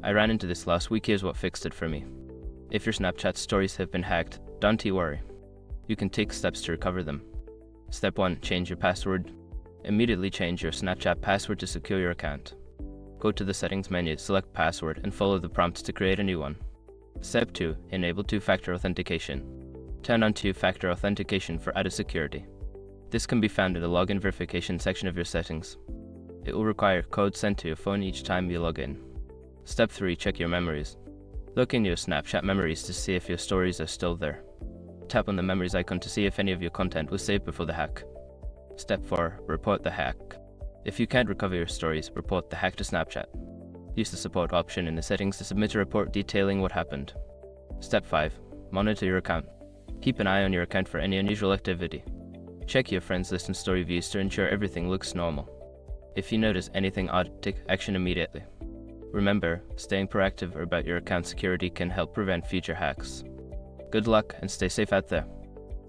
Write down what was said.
I ran into this last week. Here's what fixed it for me. If your Snapchat stories have been hacked, don't you worry. You can take steps to recover them. Step 1. Change your password. Immediately change your Snapchat password to secure your account. Go to the settings menu, select password, and follow the prompts to create a new one. Step 2. Enable two-factor authentication. Turn on two-factor authentication for added security. This can be found in the login verification section of your settings. It will require code sent to your phone each time you log in. Step 3. Check your memories. Look in your Snapchat memories to see if your stories are still there. Tap on the memories icon to see if any of your content was saved before the hack. Step 4. Report the hack. If you can't recover your stories, report the hack to Snapchat. Use the support option in the settings to submit a report detailing what happened. Step 5. Monitor your account. Keep an eye on your account for any unusual activity. Check your friends list and story views to ensure everything looks normal. If you notice anything odd, take action immediately. Remember, staying proactive about your account security can help prevent future hacks. Good luck and stay safe out there.